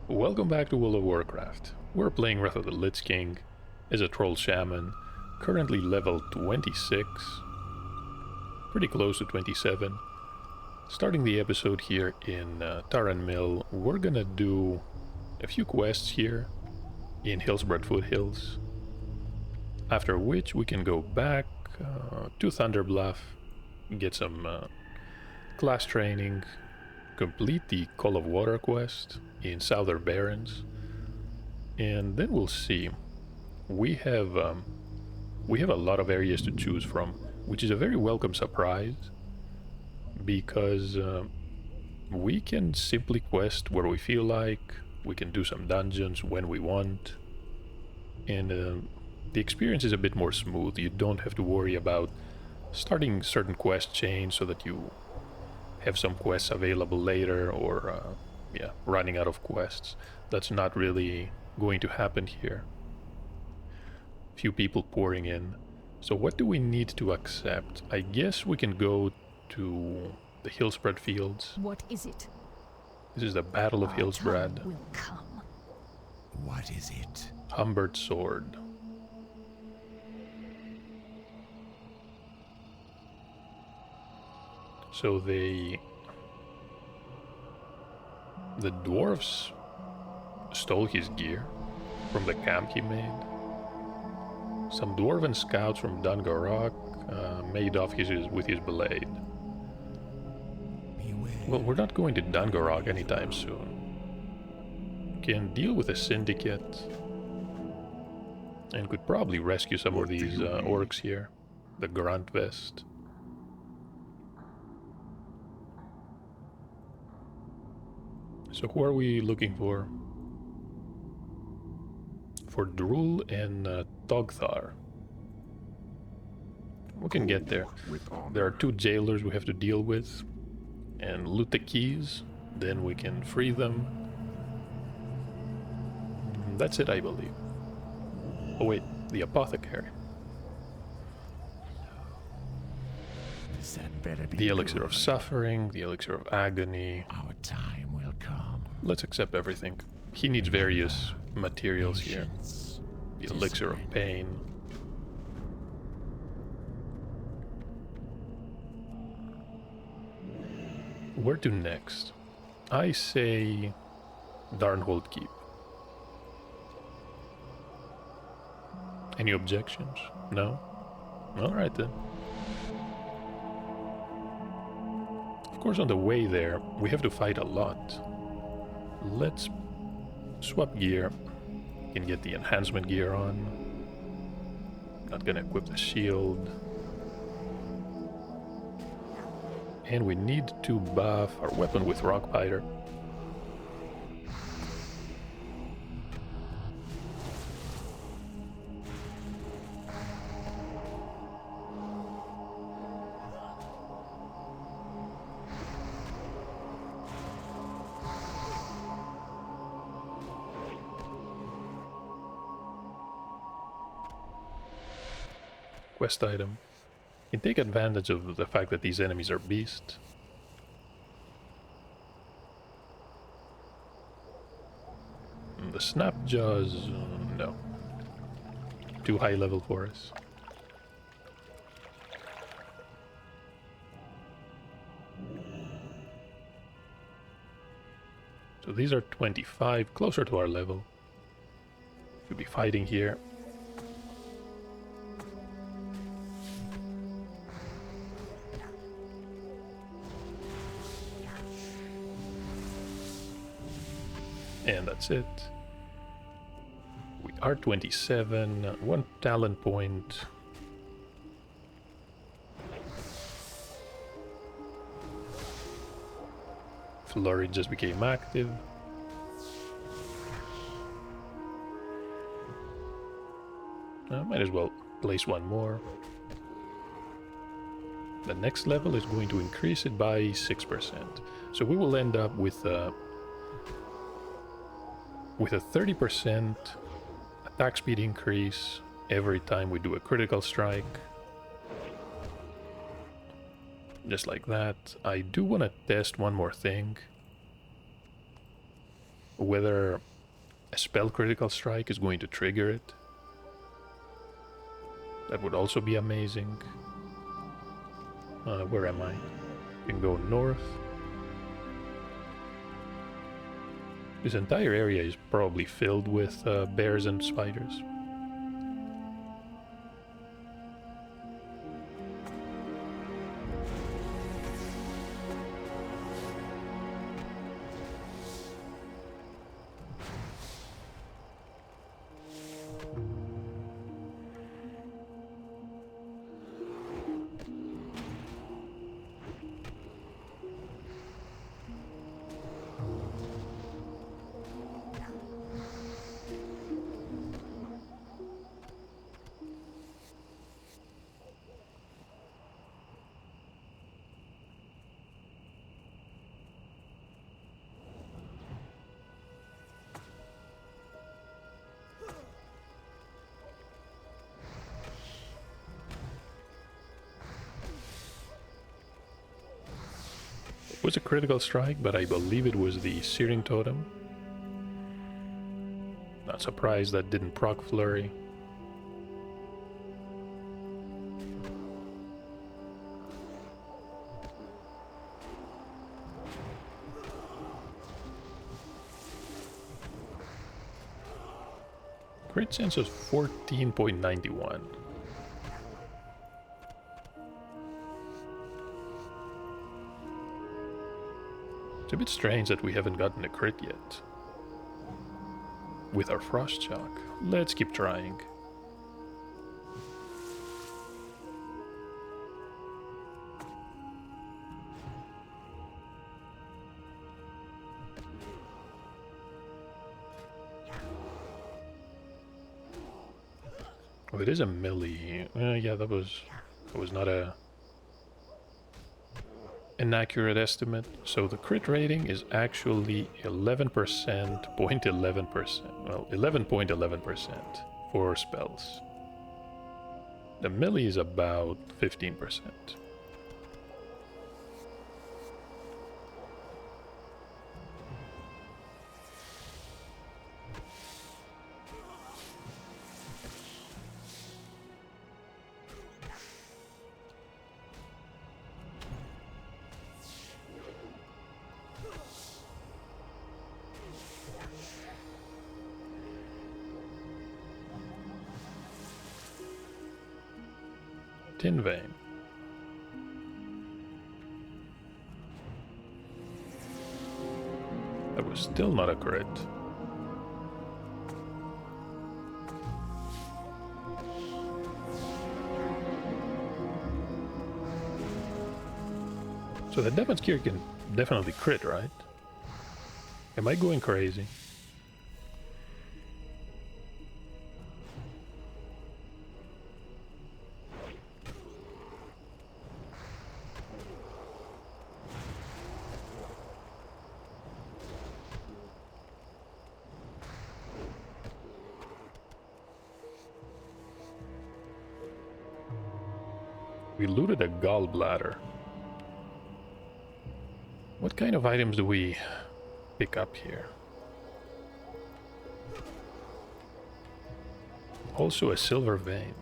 Welcome back to World of Warcraft. We're playing Wrath of the Lich King as a troll shaman, currently level 26, pretty close to 27. Starting the episode here in Taran Mill, we're gonna do a few quests here in Hillsbrad Foothills, after which we can go back to Thunderbluff, get some class training, complete the Call of Water quest in Southern Barrens, and then we'll see. We have a lot of areas to choose from, which is a very welcome surprise, because we can simply quest where we feel like, we can do some dungeons when we want, and the experience is a bit more smooth. You don't have to worry about starting certain quest chains so that you have some quests available later, or running out of quests. That's not really going to happen here. Few people pouring in. So what do we need to accept? I guess we can go to the Hillsbrad Fields. What is it? This is the Battle of Hillsbrad. Time will come. What is it? Humbered Sword. So the dwarves stole his gear from the camp he made. Some dwarven scouts from Dungarok made off with his blade. Beware. Well, we're not going to Dungarok anytime soon. Can deal with a syndicate, and could probably rescue some of these orcs here. The Grunt Vest. So who are we looking for? For Drool and Togthar. We can get there. There are two jailers we have to deal with, and loot the keys, then we can free them. That's it, I believe. Oh wait, the apothecary. That better be The elixir of good. suffering, the elixir of agony. Our time will come. Let's accept everything. He needs various materials here. Patience. The elixir of pain. Where to next? I say Darnhold Keep. Any objections? No? Alright then. Of course, on the way there, we have to fight a lot. Let's swap gear. Can get the enhancement gear on. Not gonna equip the shield. And we need to buff our weapon with Rockbiter. Quest item. You can take advantage of the fact that these enemies are beasts. And the Snapjaws, no. Too high level for us. So these are 25, closer to our level. We'll be fighting here. And that's it. We are 27, one talent point. Flurry just became active. Might as well place one more. The next level is going to increase it by 6%. So we will end up with a 30% attack speed increase every time we do a critical strike. Just like that. I do want to test one more thing. Whether a spell critical strike is going to trigger it. That would also be amazing. Where am I? We can go north. This entire area is probably filled with bears and spiders. It was a critical strike, but I believe it was the Searing Totem. Not surprised that didn't proc Flurry. Crit sense was 14.91. It's a bit strange that we haven't gotten a crit yet. With our Frost Shock. Let's keep trying. Oh, it is a melee. Yeah, that was not an accurate estimate. So the crit rating is actually 11%, 0.11%. Well, 11.11% for spells. The melee is about 15%. Tin Vein. That was still not a crit. So the Demon's Gear can definitely crit, right? Am I going crazy? We looted a gallbladder. What kind of items do we pick up here? Also a silver vein.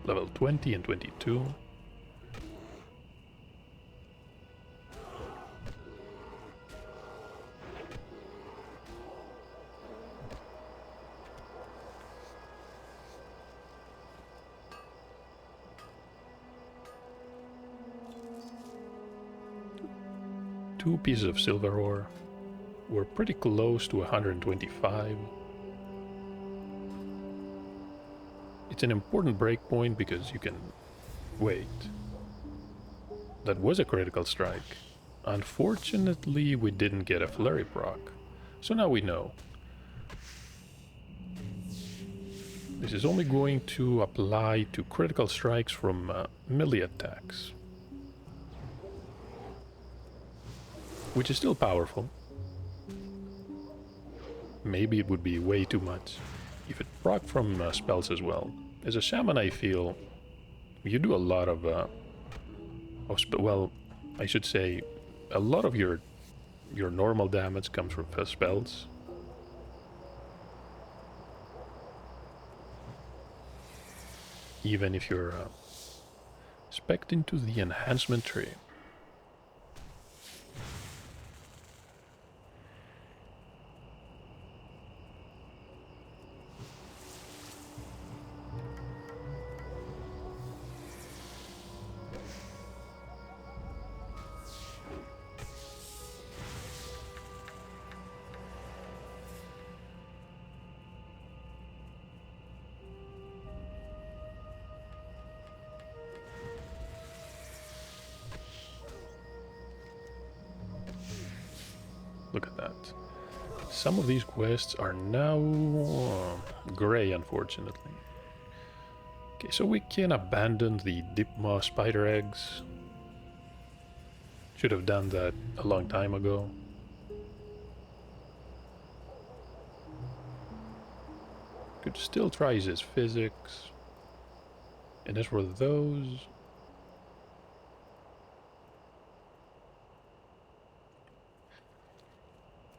Level 20 and 22. Two pieces of silver ore. We're pretty close to 125. It's an important breakpoint because you can... Wait. That was a critical strike. Unfortunately, we didn't get a flurry proc. So now we know. This is only going to apply to critical strikes from melee attacks. Which is still powerful. Maybe it would be way too much if it proc from spells as well. As a shaman, I feel you do a lot of well, I should say, a lot of your normal damage comes from spells. Even if you're spec'd into the enhancement tree. Look at that. Some of these quests are now gray, unfortunately. Okay, so we can abandon the Dipmaw spider eggs. Should have done that a long time ago. Could still try his physics. And as for those...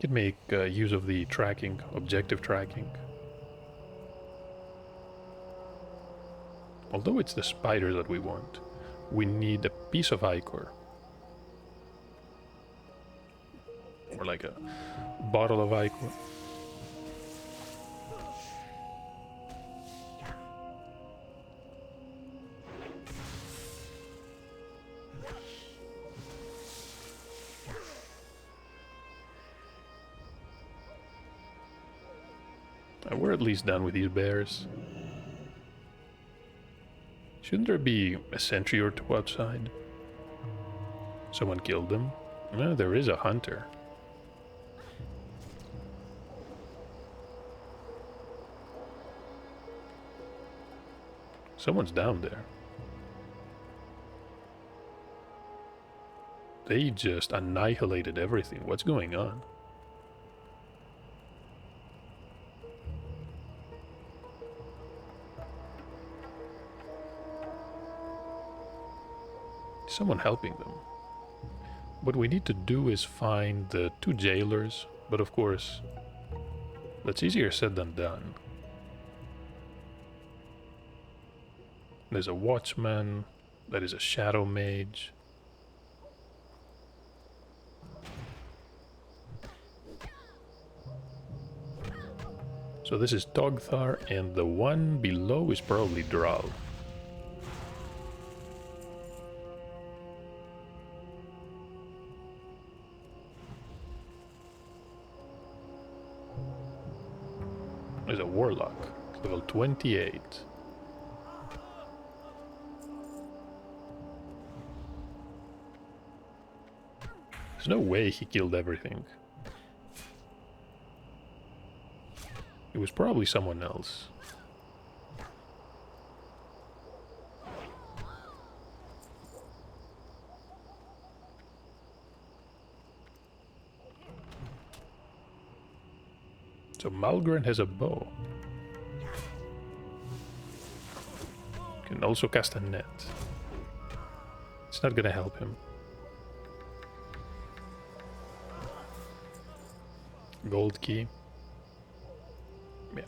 Could make use of the tracking, objective tracking. Although it's the spider that we want, we need a piece of ichor. Or like a bottle of ichor. We're at least done with these bears. Shouldn't there be a sentry or two outside? Someone killed them? No, there is a hunter. Someone's down there. They just annihilated everything. What's going on? Someone helping them. What we need to do is find the two jailers, but of course, that's easier said than done. There's a watchman, that is a shadow mage. So this is Dogthar, and the one below is probably Drow. There's a warlock, level 28. There's no way he killed everything. It was probably someone else. So Malgren has a bow. Can also cast a net. It's not gonna help him. Gold key. Yeah.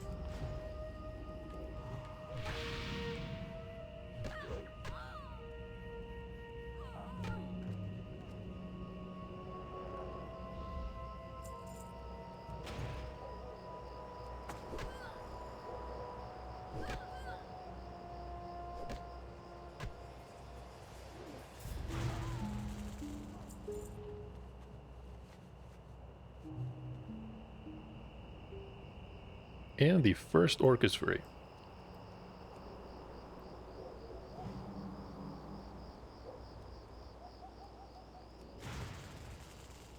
And the first orc is free.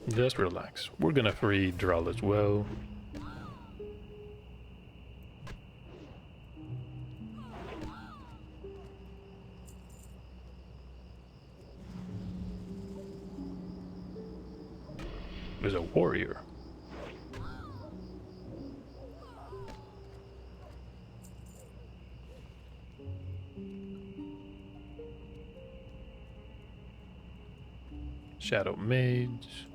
Just relax. We're gonna free Dral as well. There's a warrior. Shadow Mage.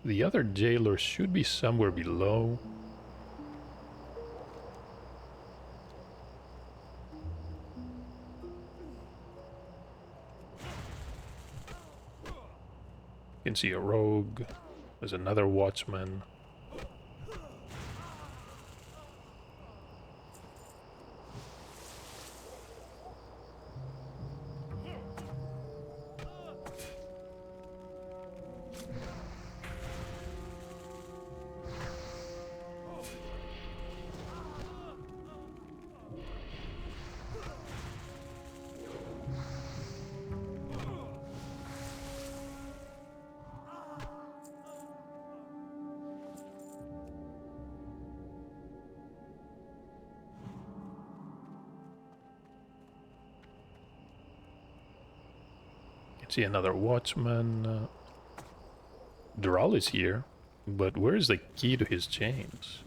The other jailer should be somewhere below. You can see a rogue. There's another watchman. See another watchman. Dural is here, but where is the key to his chains?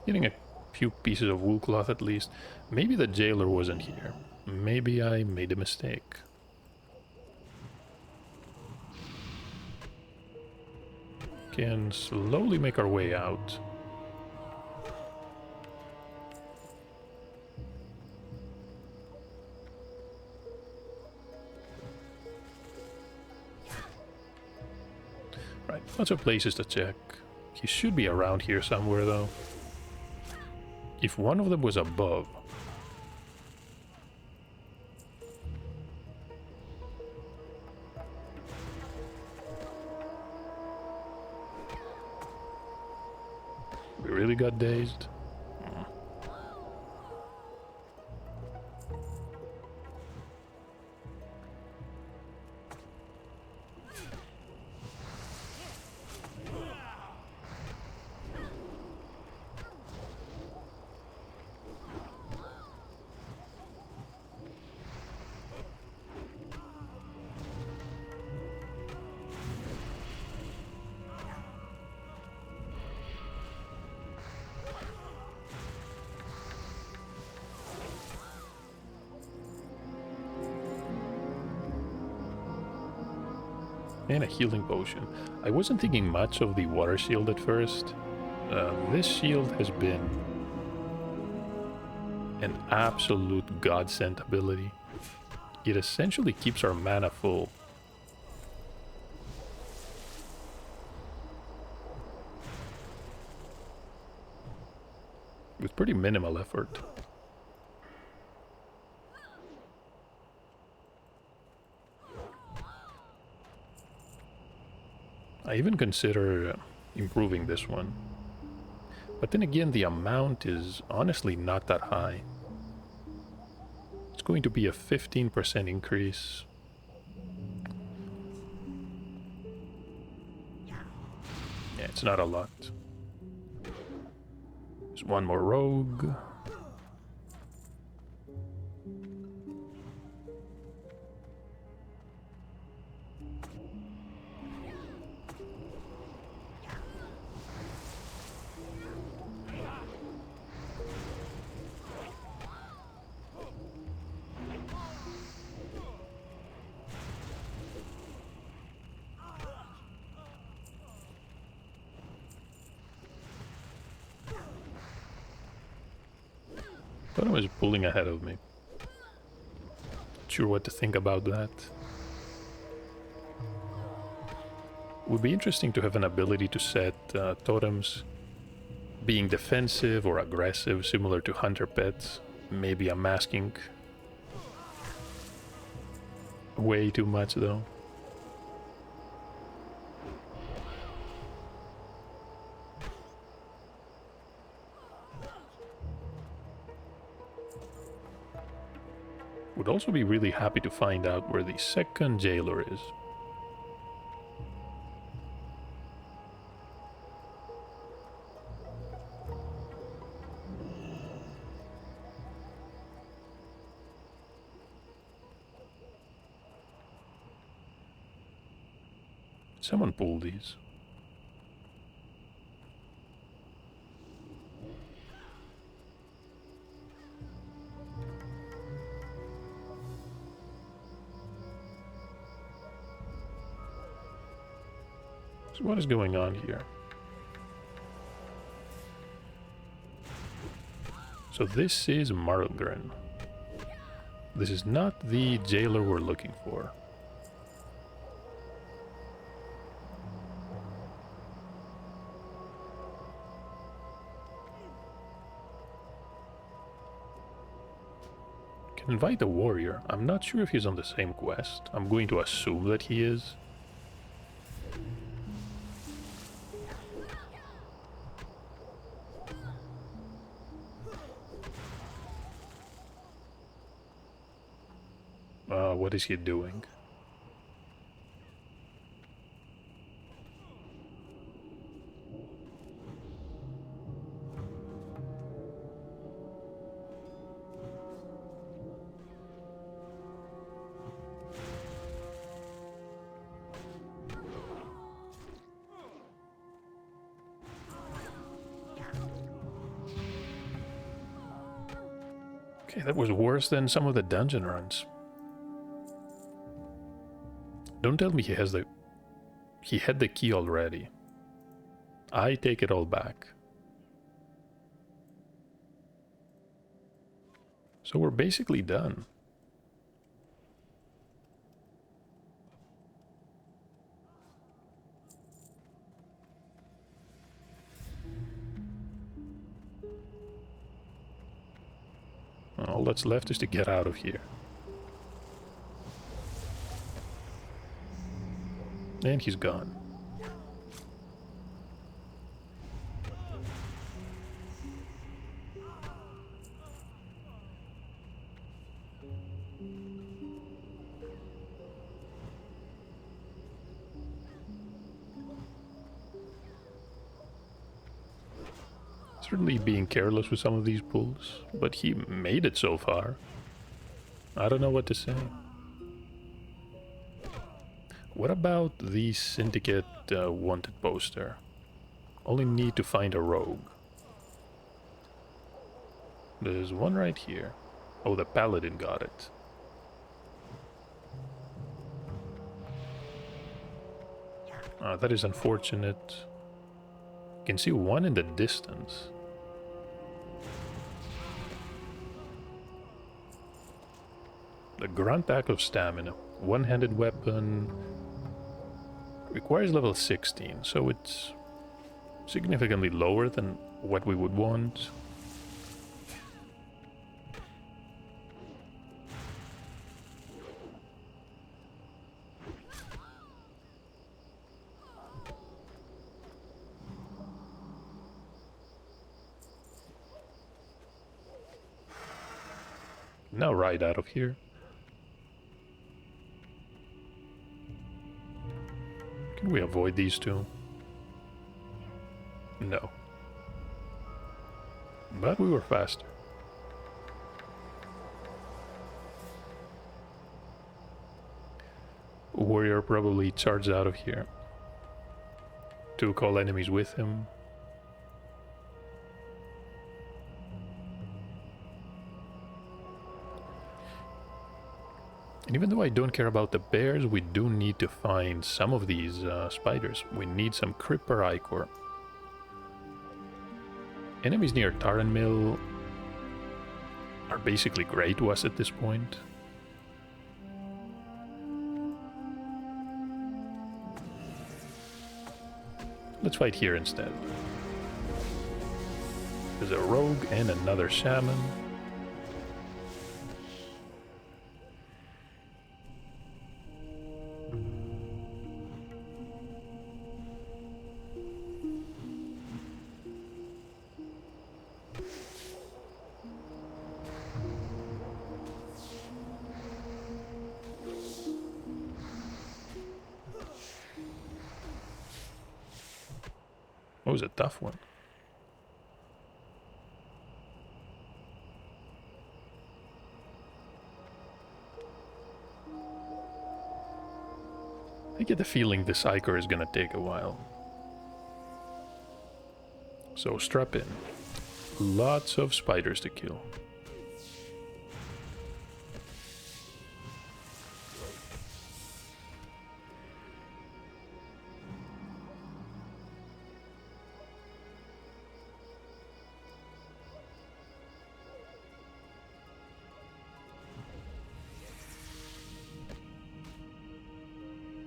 Getting a few pieces of wool cloth at least. Maybe the jailer wasn't here. Maybe I made a mistake. Can slowly make our way out. Right, lots of places to check. He should be around here somewhere though. If one of them was above. We really got dazed. And a healing potion. I wasn't thinking much of the water shield at first. This shield has been an absolute godsend ability. It essentially keeps our mana full. With pretty minimal effort. I even consider improving this one. But then again, the amount is honestly not that high. It's going to be a 15% increase. Yeah, it's not a lot. There's one more rogue. Thought it was pulling ahead of me. Not sure what to think about that. Would be interesting to have an ability to set totems being defensive or aggressive, similar to hunter pets. Maybe I'm masking way too much though. Would also be really happy to find out where the second jailer is. Someone pull these. So what is going on here? So this is Marlgren. This is not the jailer we're looking for. Can invite a warrior. I'm not sure if he's on the same quest. I'm going to assume that he is. What is he doing? Okay, that was worse than some of the dungeon runs. Don't tell me he had the key already. I take it all back. So we're basically done. All that's left is to get out of here. And he's gone. Certainly being careless with some of these pulls, but he made it so far. I don't know what to say. What about the Syndicate wanted poster? Only need to find a rogue. There's one right here. Oh, the Paladin got it. That is unfortunate. You can see one in the distance. The Grunt Act of Stamina. One-handed weapon. Requires level 16, so it's significantly lower than what we would want. Now ride out of here. Can we avoid these two? No. But we were faster. Warrior probably charged out of here to call enemies with him. And even though I don't care about the bears, we do need to find some of these spiders. We need some Creeper Ichor. Enemies near Taran Mill are basically grey to us at this point. Let's fight here instead. There's a rogue and another shaman. That was a tough one. I get the feeling this Ichor is gonna take a while. So strap in. Lots of spiders to kill.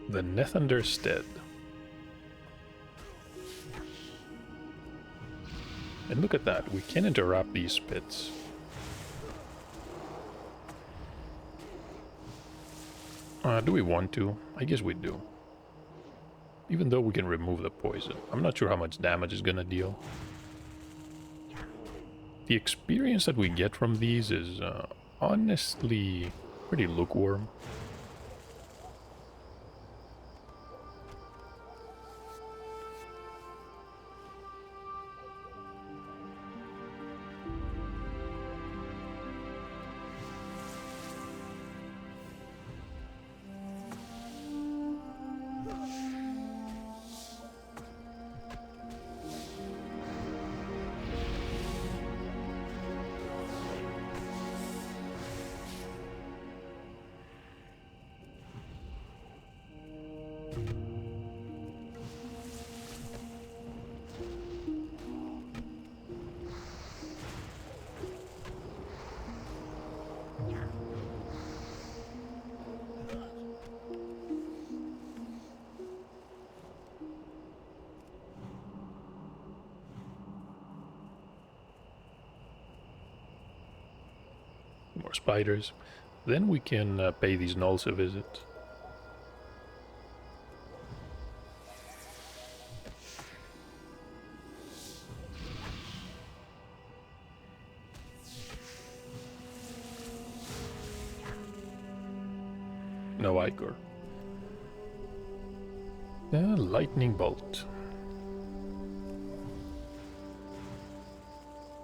The Nethander Stead. And look at that, we can interrupt these pits. Do we want to? I guess we do. Even though we can remove the poison. I'm not sure how much damage it's gonna deal. The experience that we get from these is honestly pretty lukewarm. More spiders. Then we can pay these gnolls a visit. No Ichor. Lightning bolt.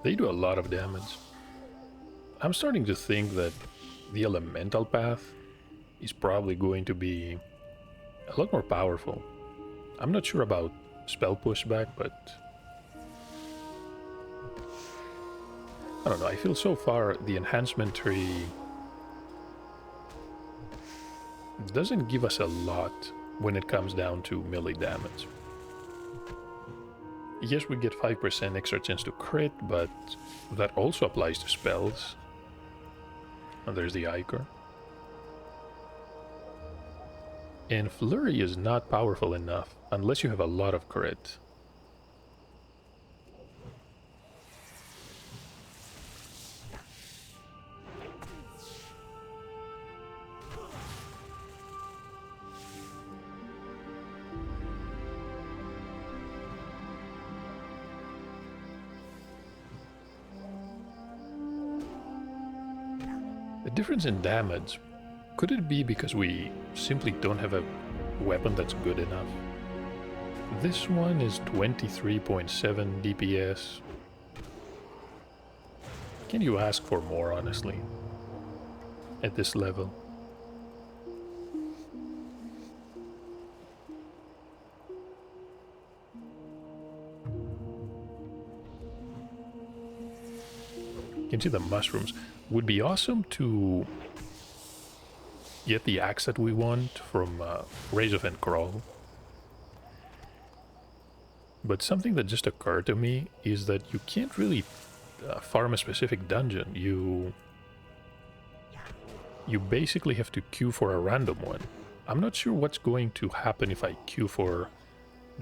They do a lot of damage. I'm starting to think that the elemental path is probably going to be a lot more powerful. I'm not sure about spell pushback, but I don't know. I feel so far the enhancement tree doesn't give us a lot when it comes down to melee damage. Yes, we get 5% extra chance to crit, but that also applies to spells. And there's the Ichor. And Flurry is not powerful enough unless you have a lot of crit. The difference in damage, could it be because we simply don't have a weapon that's good enough? This one is 23.7 DPS. Can you ask for more, honestly, at this level? You can see the mushrooms. Would be awesome to get the axe that we want from Raise of Crawl. But something that just occurred to me is that you can't really farm a specific dungeon. You basically have to queue for a random one. I'm not sure what's going to happen if I queue for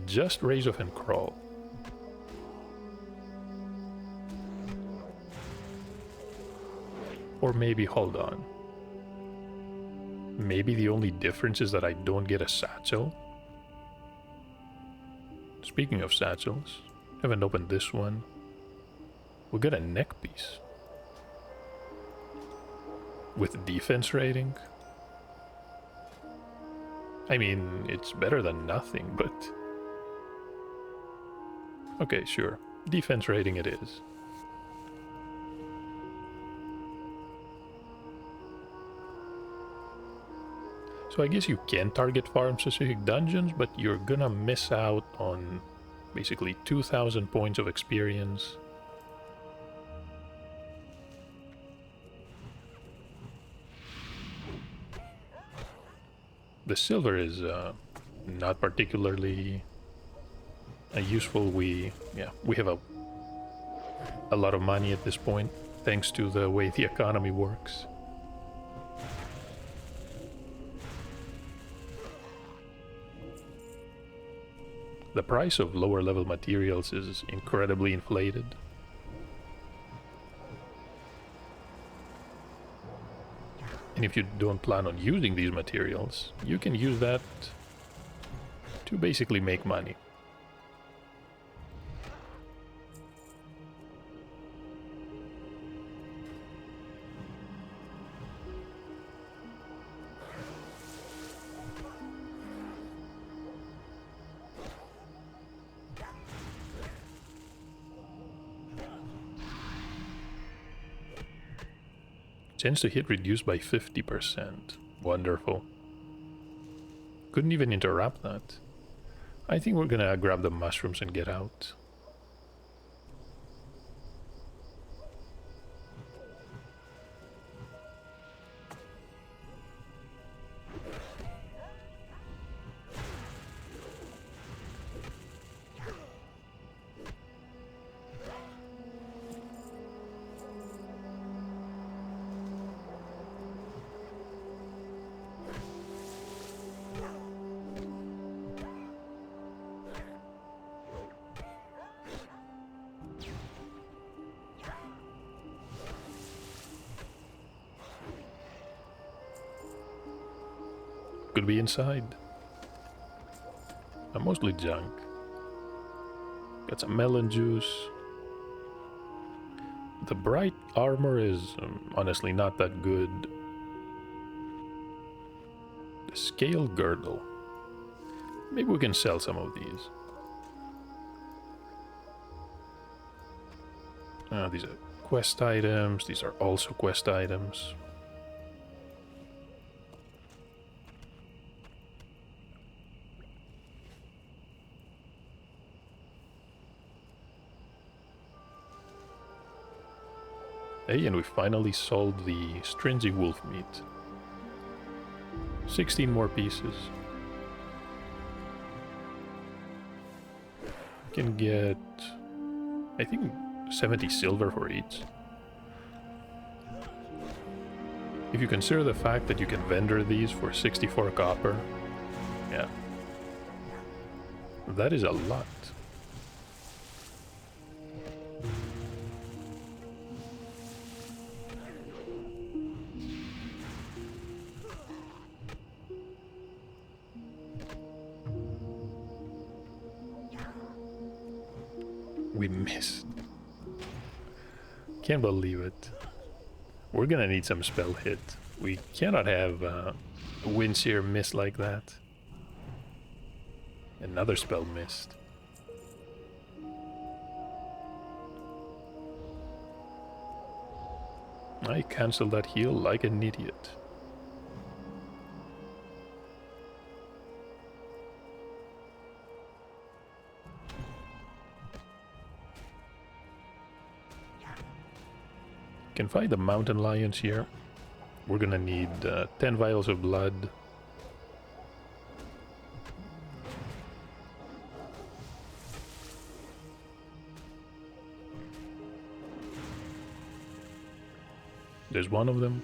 Just raise off and crawl. Or maybe hold on. Maybe the only difference is that I don't get a satchel. Speaking of satchels, haven't opened this one. We got a neck piece. With defense rating. I mean, it's better than nothing, but... Okay, sure. Defense rating it is. So I guess you can target farm-specific dungeons, but you're gonna miss out on basically 2,000 points of experience. The silver is not particularly useful. We have a lot of money at this point, thanks to the way the economy works. The price of lower level materials is incredibly inflated. And if you don't plan on using these materials, you can use that to basically make money. Chance to hit reduced by 50%. Wonderful. Couldn't even interrupt that. I think we're gonna grab the mushrooms and get out. Could be inside. Mostly junk. Got some melon juice. The bright armor is honestly not that good. The scale girdle. Maybe we can sell some of these. These are quest items. These are also quest items. Hey, and we finally sold the stringy wolf meat. 16 more pieces. Can get, I think, 70 silver for each. If you consider the fact that you can vendor these for 64 copper, yeah. That is a lot. We missed. Can't believe it. We're gonna need some spell hit. We cannot have Windseer miss like that. Another spell missed. I cancelled that heal like an idiot. Can fight the mountain lions here. We're gonna need 10 vials of blood. There's one of them.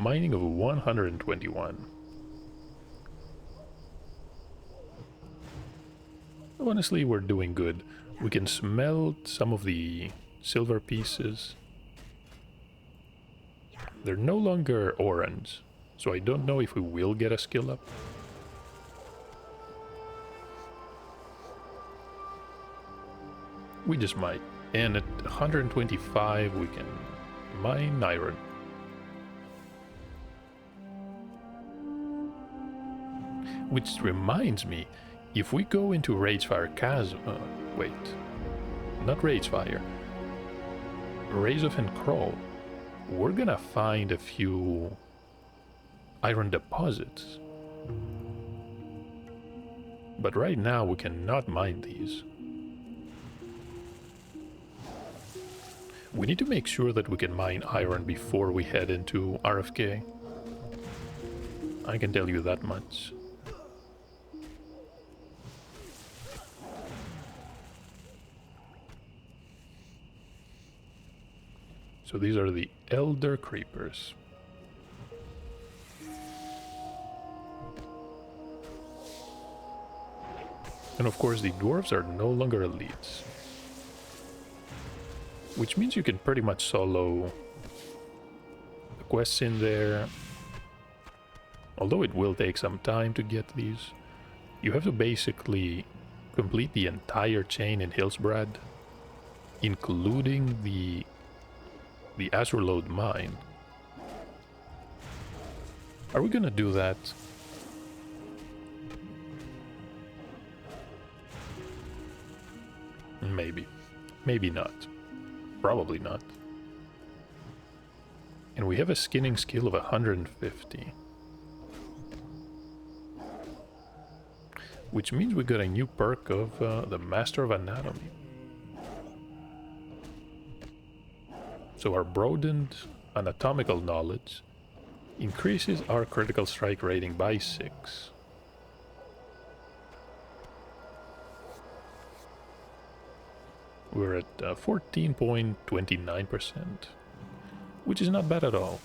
mining of 121. Honestly, we're doing good. We can smelt some of the silver pieces. They're no longer orange, so I don't know if we will get a skill up. We just might. And at 125 we can mine iron. Which reminds me, if we go into Ragefire Chasm... wait. Not Ragefire. Raise of Crawl. We're gonna find a few iron deposits. But right now we cannot mine these. We need to make sure that we can mine iron before we head into RFK. I can tell you that much. So these are the Elder Creepers. And of course the dwarves are no longer elites. Which means you can pretty much solo the quests in there. Although it will take some time to get these. You have to basically complete the entire chain in Hillsbrad, including the Azurlode mine. Are we gonna do that? Maybe. Maybe not. Probably not. And we have a skinning skill of 150. Which means we got a new perk of the Master of Anatomy. So our broadened anatomical knowledge increases our critical strike rating by 6. We're at 14.29%, which is not bad at all.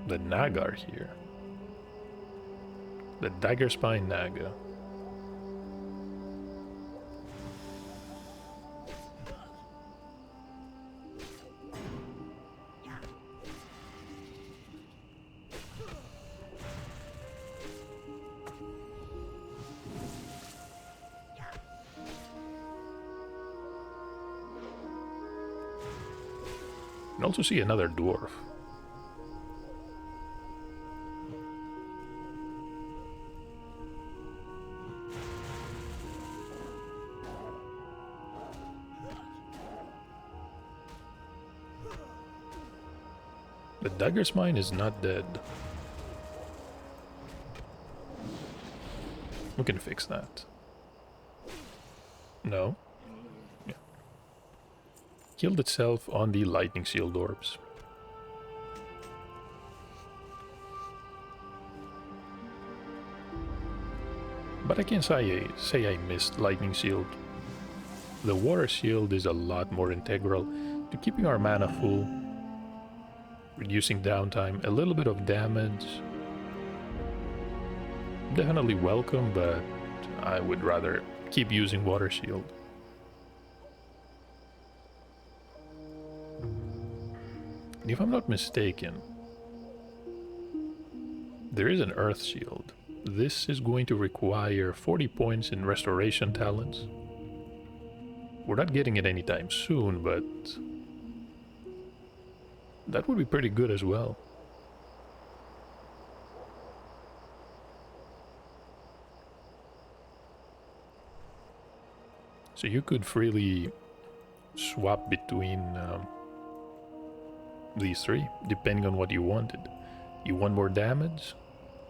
The Naga are here. The Dagger Spine Naga. You can also see another dwarf. The Dagger's Mine is not dead. We can fix that. No. Yeah. Killed itself on the lightning shield orbs. But I can say I missed lightning shield. The water shield is a lot more integral to keeping our mana full, reducing downtime, a little bit of damage. Definitely welcome, but I would rather keep using water shield. And if I'm not mistaken, there is an earth shield. This is going to require 40 points in restoration talents. We're not getting it anytime soon, but that would be pretty good as well. So you could freely swap between these three, depending on what you wanted. You want more damage?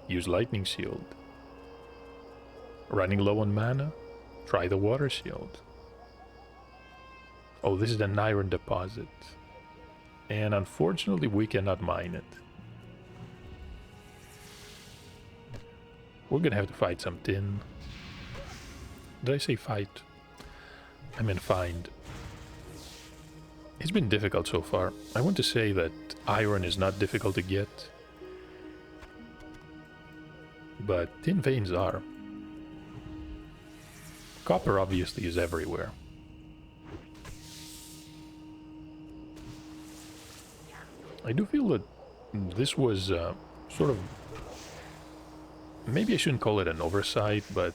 Use Lightning Shield. Running low on mana? Try the Water Shield. Oh, this is an iron deposit. And unfortunately we cannot mine it. We're gonna have to fight some tin. Did I say fight? I meant find. It's been difficult so far. I want to say that iron is not difficult to get, but tin veins are. Copper obviously is everywhere. I do feel that this was sort of... Maybe I shouldn't call it an oversight, but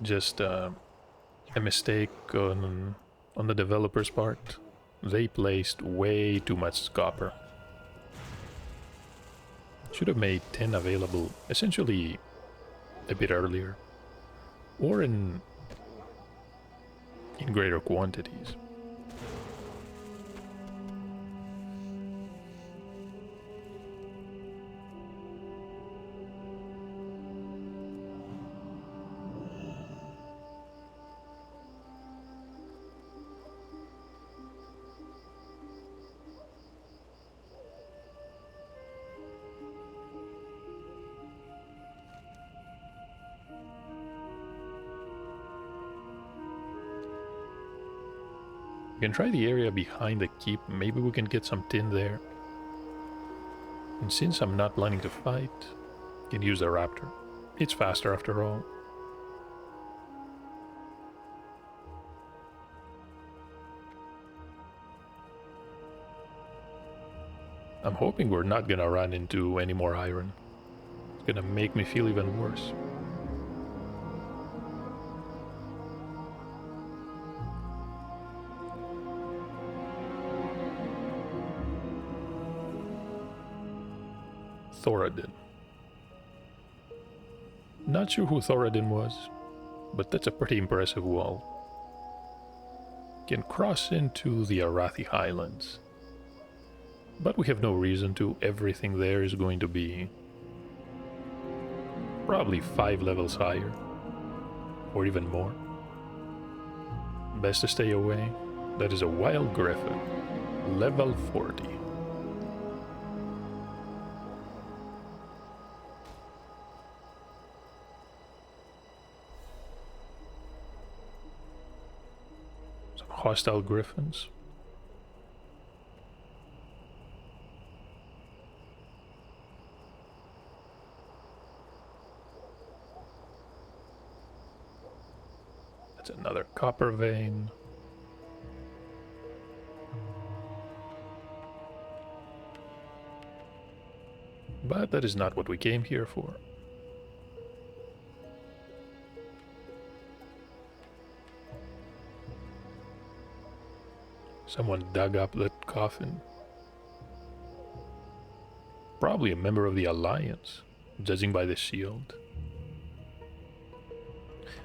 just a mistake on the developer's part. They placed way too much copper. Should have made tin available essentially a bit earlier, or in greater quantities. We can try the area behind the keep, maybe we can get some tin there. And since I'm not planning to fight, I can use the raptor. It's faster after all. I'm hoping we're not gonna run into any more iron. It's gonna make me feel even worse. Thoradin. Not sure who Thoradin was, but that's a pretty impressive wall. Can cross into the Arathi Highlands. But we have no reason to. Everything there is going to be probably 5 levels higher, or even more. Best to stay away. That is a wild griffin, level 40. Some hostile griffins. Another copper vein. But that is not what we came here for. Someone dug up that coffin. Probably a member of the Alliance, judging by the shield.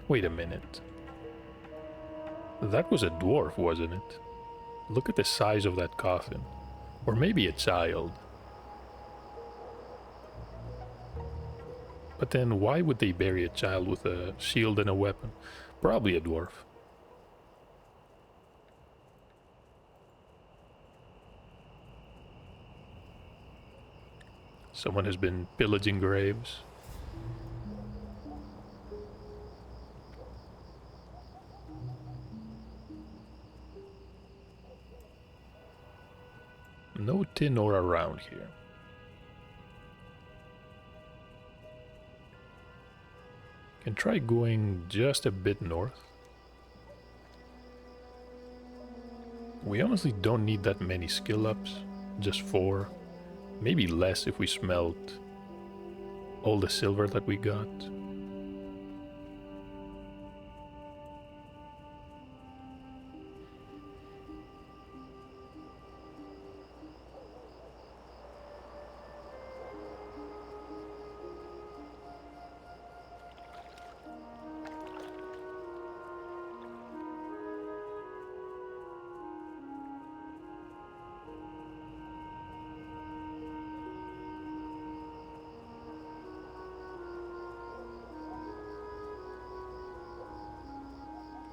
Wait a minute. That was a dwarf, wasn't it? Look at the size of that coffin. Or maybe a child. But then why would they bury a child with a shield and a weapon? Probably a dwarf. Someone has been pillaging graves. No tin ore around here. Can try going just a bit north. We honestly don't need that many skill ups, just 4. Maybe less if we smelt all the silver that we got.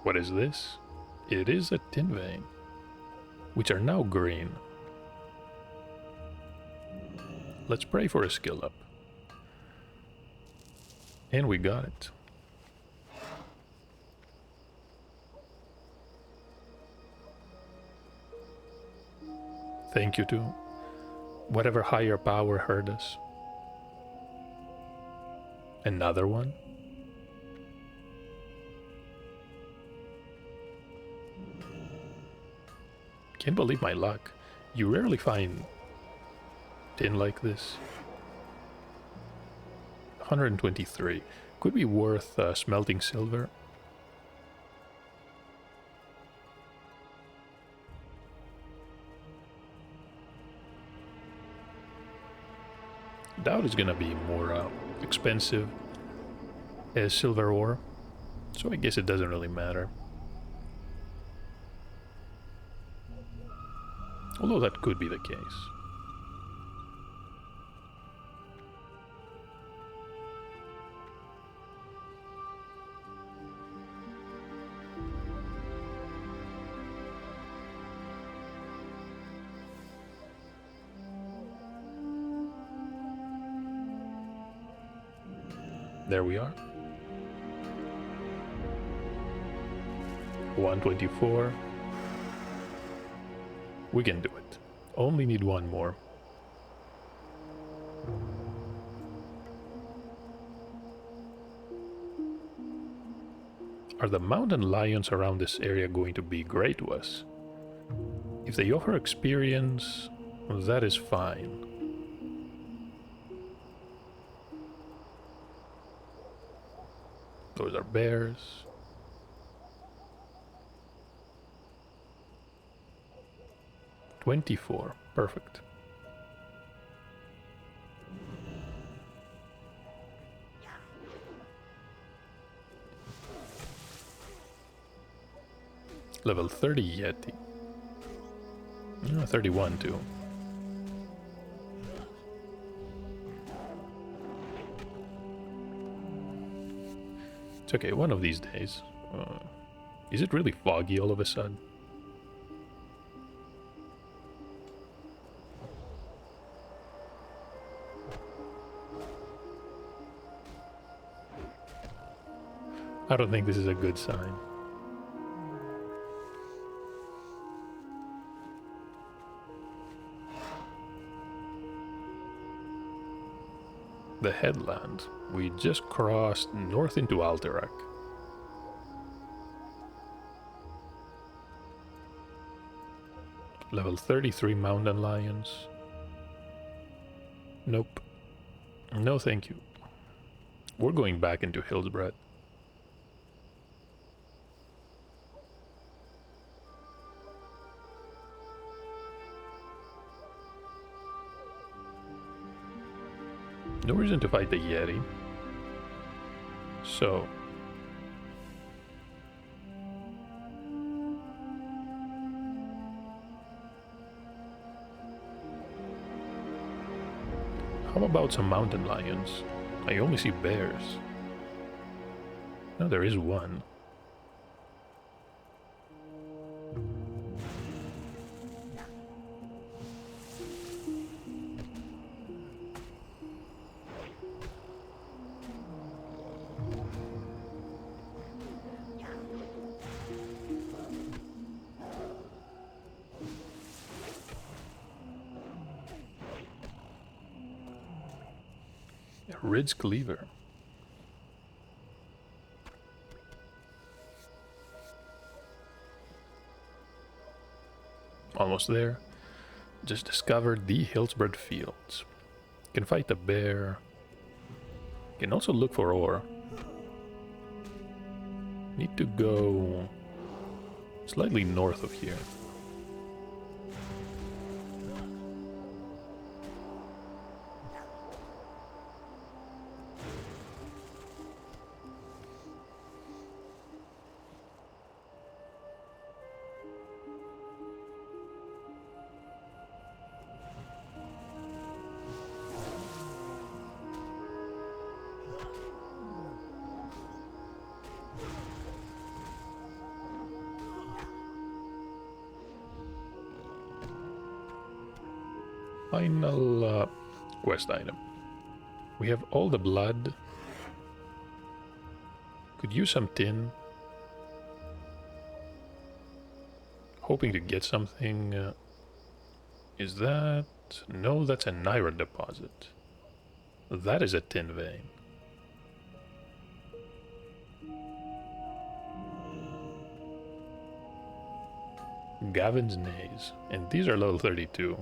What is this? It is a tin vein, which are now green. Let's pray for a skill up. And we got it. Thank you to whatever higher power heard us. Another one? Can't believe my luck. You rarely find tin like this. 123. Could be worth smelting silver. Doubt it's gonna be more expensive as silver ore, so I guess it doesn't really matter. Although that could be the case. There we are. 124. We can do it. Only need one more. Are the mountain lions around this area going to be great to us? If they offer experience, that is fine. Those are bears. $24. Perfect. Level 30 Yeti. 31 too. It's okay, one of these days. Is it really foggy all of a sudden? I don't think this is a good sign. The headland. We just crossed north into Alterac. Level 33 mountain lions. Nope. No thank you. We're going back into Hillsbrad. No reason to fight the Yeti. So... how about some mountain lions? I only see bears. No, there is one. Ridge Cleaver. Almost there. Just discovered the Hillsbrad Fields. Can fight the bear. Can also look for ore. Need to go slightly north of here. Final quest item. We have all the blood. Could use some tin. Hoping to get something Is that... No, that's an iron deposit. That is a tin vein. Gavin's Nays. And these are level 32.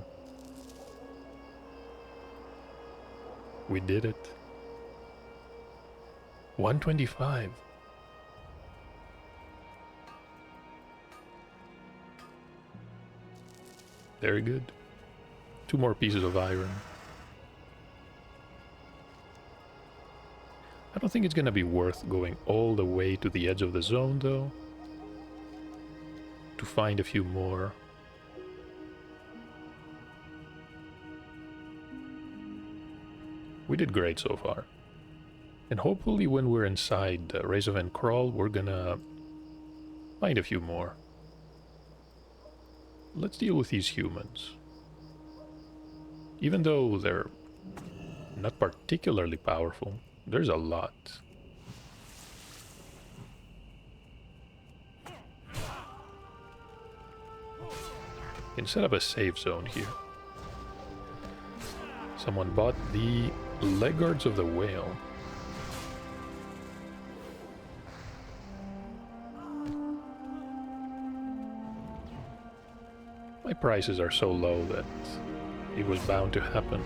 We did it. 125. Very good. 2 more pieces of iron. I don't think it's gonna be worth going all the way to the edge of the zone, though, to find a few more. We did great so far. And hopefully when we're inside Race of Crawl, we're gonna find a few more. Let's deal with these humans. Even though they're not particularly powerful, there's a lot. Can set up a safe zone here. Someone bought the Legguards of the Whale. My prices are so low that it was bound to happen.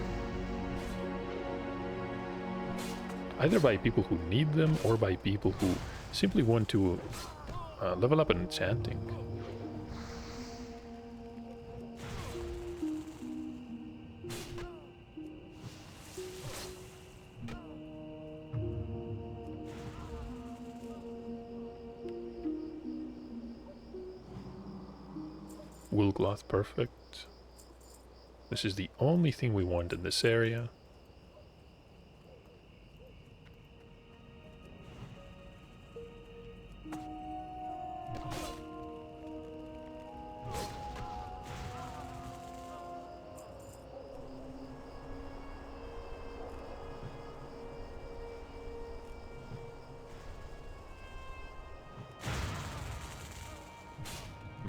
Either by people who need them or by people who simply want to level up in enchanting. Wool cloth, perfect. This is the only thing we want in this area.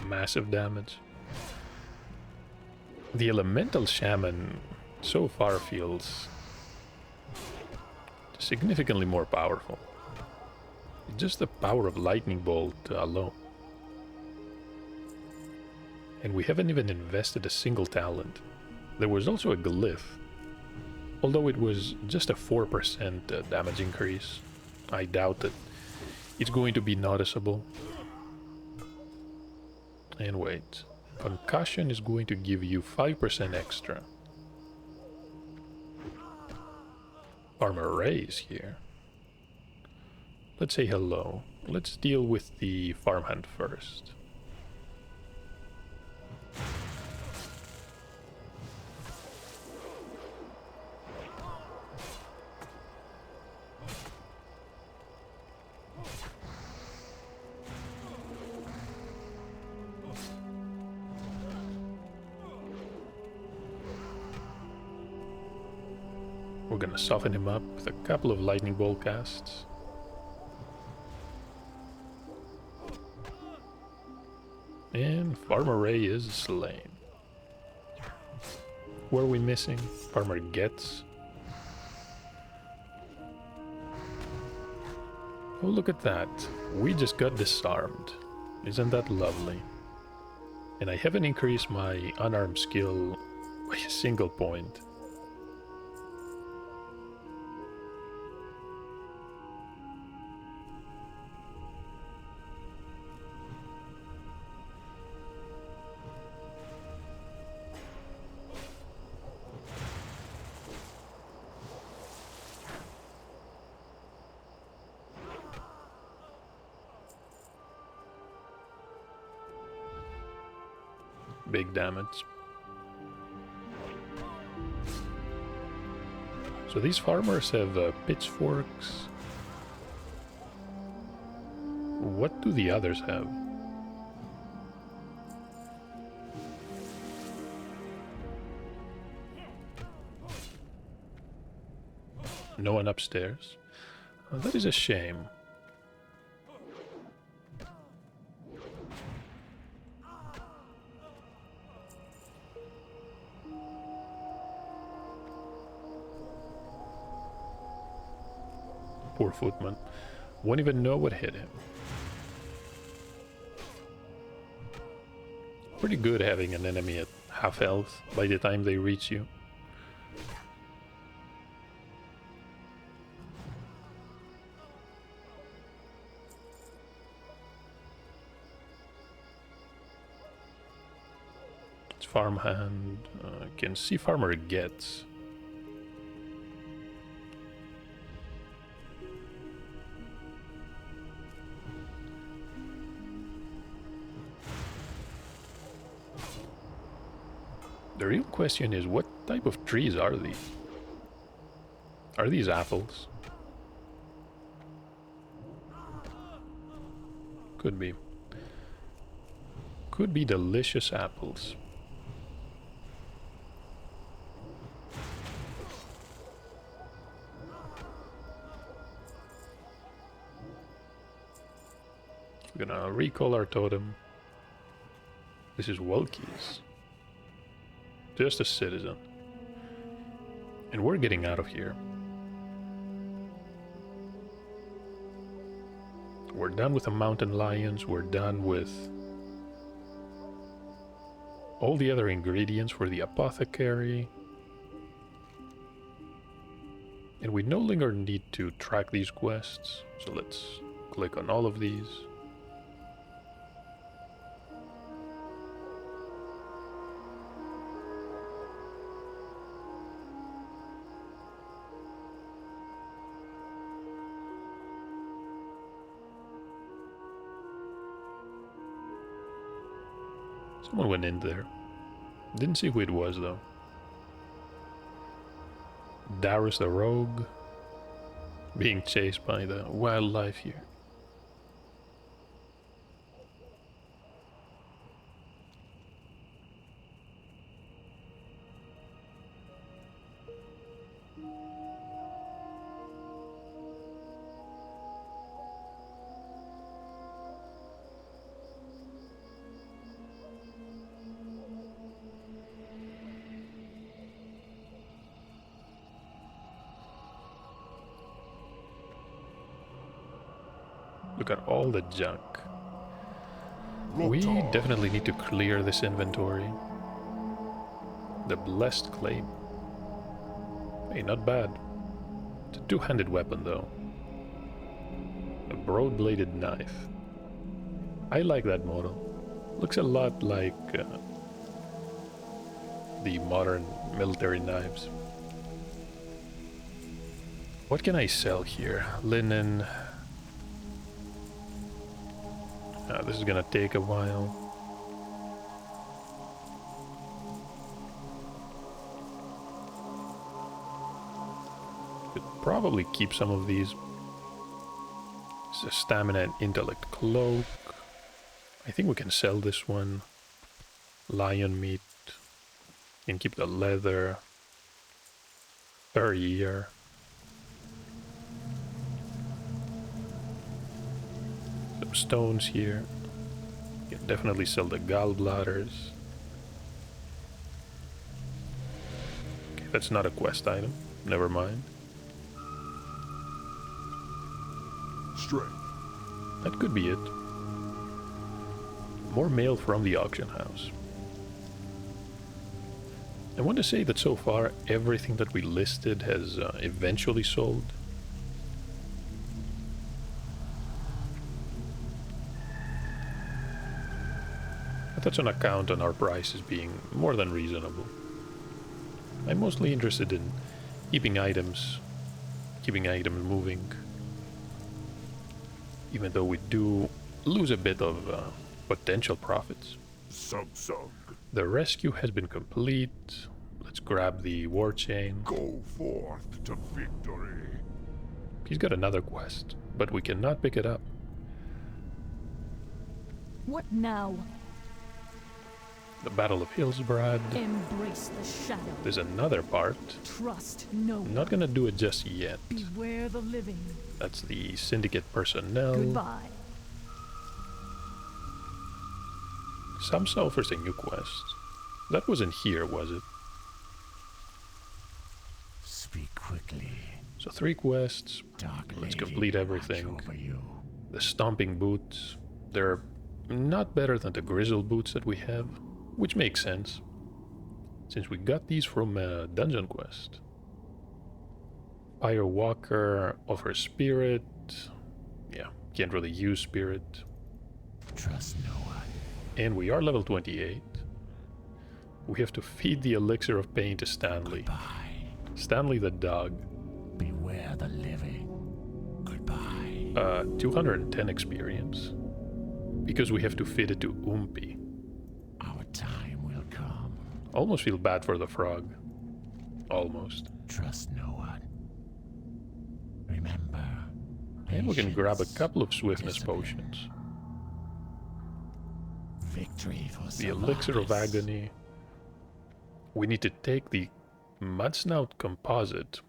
Massive damage. The elemental shaman so far feels significantly more powerful. Just the power of lightning bolt alone. And we haven't even invested a single talent. There was also a glyph, although it was just a 4% damage increase. I doubt that it's going to be noticeable. And wait, concussion is going to give you 5% extra. Farmer Ray is here. Let's say hello. Let's deal with the farmhand first. We're gonna soften him up with a couple of lightning bolt casts. And Farmer Ray is slain. Who are we missing? Farmer Gets. Oh, look at that. We just got disarmed. Isn't that lovely? And I haven't increased my unarmed skill by a single point. Big damage. So these farmers have pitchforks. What do the others have? No one upstairs. That is a shame. poor footman. Won't even know what hit him. Pretty good having an enemy at half health by the time they reach you. It's farmhand. Can see farmer gets. The real question is, what type of trees are these? Are these apples? Could be. Could be delicious apples. We're gonna recall our totem. This is Welky's. Just a citizen. And we're getting out of here. We're done with the mountain lions. We're done with all the other ingredients for the apothecary. And we no longer need to track these quests. So let's click on all of these. Someone went in there. Didn't see who it was though. Darius the rogue. Being chased by the wildlife here. Look at all the junk. We definitely need to clear this inventory. The blessed claim. Hey, not bad. It's a two-handed weapon though. A broad-bladed knife. I like that model. Looks a lot like the modern military knives. What can I sell here? Linen. This is gonna take a while. Could probably keep some of these. It's a stamina and intellect cloak. I think we can sell this one. Lion meat. Can keep the leather per year. Some stones here. Can definitely sell the gallbladders. Okay, that's not a quest item. Never mind. Strength. That could be it. More mail from the auction house. I want to say that so far everything that we listed has eventually sold. But that's on account on our prices being more than reasonable. I'm mostly interested in keeping items moving. Even though we do lose a bit of potential profits. The rescue has been complete. Let's grab the war chain. Go forth to victory. He's got another quest, but we cannot pick it up. What now? The Battle of Hillsbrad. Embrace the shadow. There's another part. Trust no one. Not gonna do it just yet. Beware the living. That's the syndicate personnel. Goodbye. Samsa offers a new quest. That wasn't here, was it? Speak quickly. So 3 quests. Dark Let's Lady complete watch everything. over you. The stomping boots. They're not better than the grizzle boots that we have, which makes sense, since we got these from a dungeon quest. Fire Walker offers spirit. Yeah, can't really use spirit. Trust no one. And we are level 28. We have to feed the elixir of pain to Stanley. Bye. Stanley the dog. Beware the living. Goodbye. 210 experience. Because we have to feed it to Oompy. Our time will come. Almost feel bad for the frog. Almost. Trust no one. Remember. And we can grab a patience, couple of swiftness discipline, potions. Victory for The elixir of Solaris. agony. We need to take the Mudsnout composite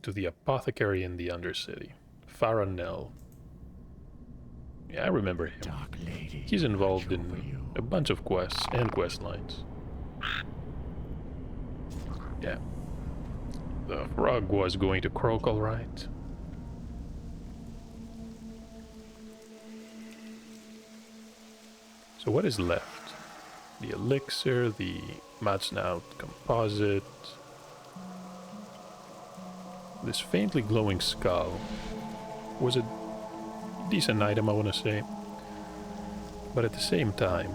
to the apothecary in the Undercity, Faranel. Yeah, I remember him. Dark Lady He's involved watch over in you. a bunch of quests and quest lines. Yeah. The frog was going to croak alright. So what is left? The elixir, the Mudsnout composite, this faintly glowing skull was a decent item, I want to say, but at the same time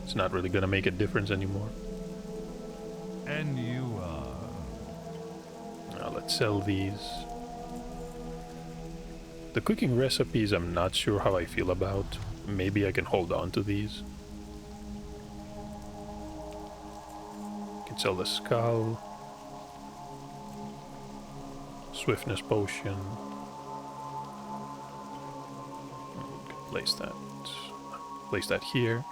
it's not really gonna make a difference anymore. And you are... Now let's sell these. The cooking recipes I'm not sure how I feel about. Maybe I can hold on to these. Can sell the skull. Swiftness potion. Place that. Place that here.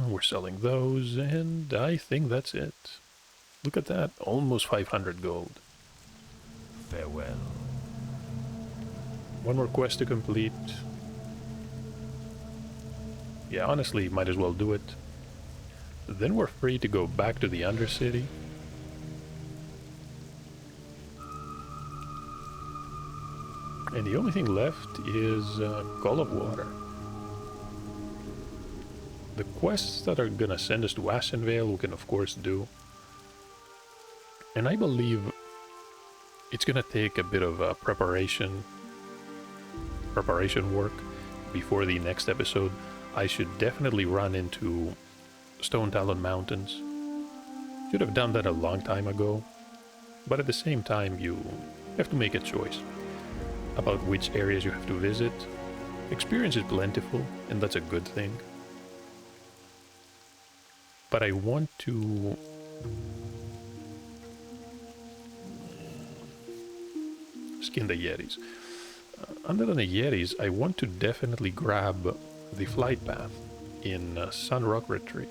We're selling those, and I think that's it. Look at that, almost 500 gold. Farewell. One more quest to complete. Yeah, honestly, might as well do it. Then we're free to go back to the Undercity. And the only thing left is Call of Water. The quests that are gonna send us to Ashenvale we can of course do. And I believe it's gonna take a bit of preparation work before the next episode. I should definitely run into Stone Talon Mountains. Should have done that a long time ago. But at the same time, you have to make a choice about which areas you have to visit. Experience is plentiful, and that's a good thing. But I want to skin the Yetis. Other than the Yetis, I want to definitely grab the flight path in Sunrock Retreat.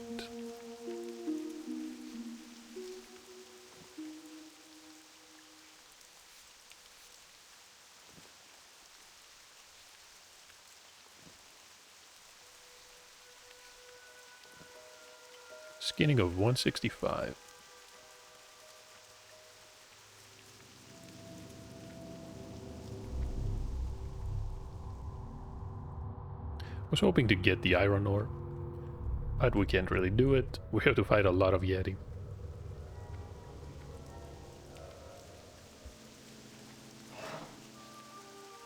Skinning of 165. Was hoping to get the iron ore, but we can't really do it. We have to fight a lot of Yeti.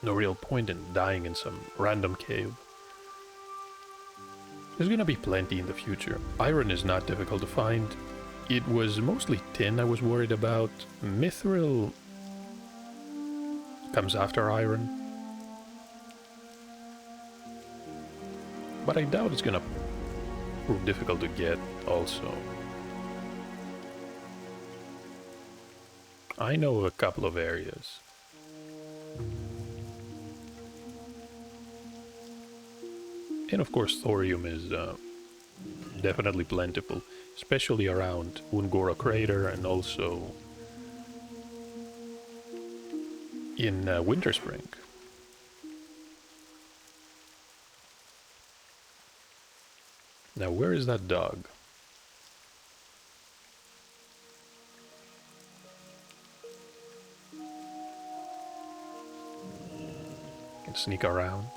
No real point in dying in some random cave. There's gonna be plenty in the future. Iron is not difficult to find. It was mostly tin I was worried about. Mithril comes after iron. But I doubt it's gonna prove difficult to get also. I know a couple of areas. And of course thorium is definitely plentiful, especially around Ungora Crater and also in Winter Spring. Now, where is that dog? Can sneak around.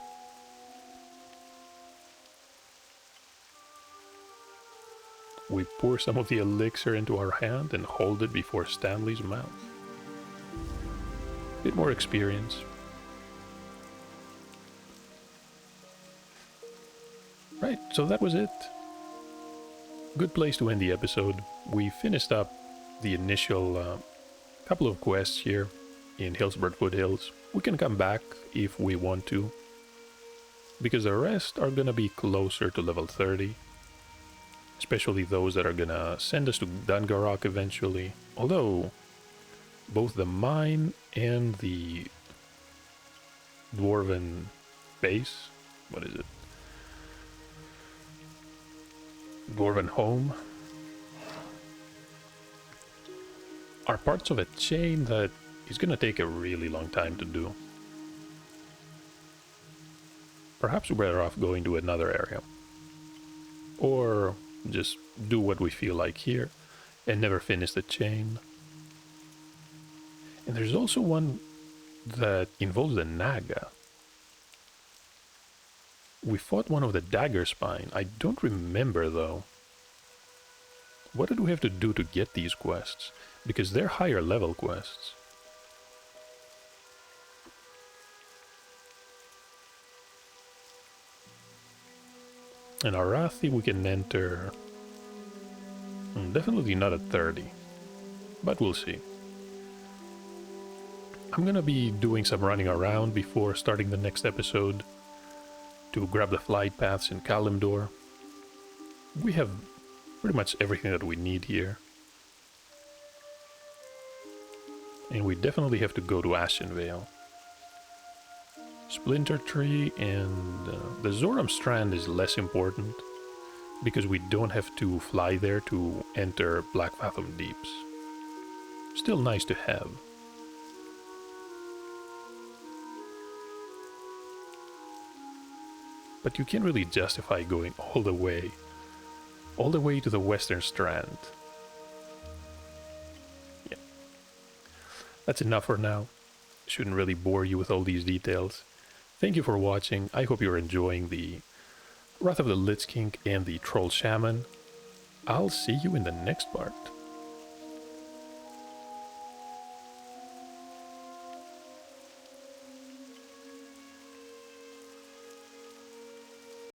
We pour some of the elixir into our hand and hold it before Stanley's mouth. Bit more experience. Right, so that was it. Good place to end the episode. We finished up the initial couple of quests here in Hillsborough Foothills. We can come back if we want to, because the rest are gonna be closer to level 30. Especially those that are gonna send us to Dungarok eventually. Although, both the mine and the Dwarven base, what is it? Dwarven home, are parts of a chain that is gonna take a really long time to do. Perhaps we're better off going to another area. Or just do what we feel like here and never finish the chain. And there's also one that involves the Naga. We fought one of the Dagger Spine. I don't remember though. What did we have to do to get these quests? Because they're higher level quests. And Arathi we can enter... definitely not at 30. But we'll see. I'm gonna be doing some running around before starting the next episode to grab the flight paths in Kalimdor. We have pretty much everything that we need here. And we definitely have to go to Ashenvale. Splinter Tree and the Zoram Strand is less important because we don't have to fly there to enter Black Fathom Deeps. Still nice to have. But you can't really justify going all the way to the Western Strand. Yeah. That's enough for now. Shouldn't really bore you with all these details. Thank you for watching. I hope you're enjoying the Wrath of the Lich King and the Troll Shaman. I'll see you in the next part.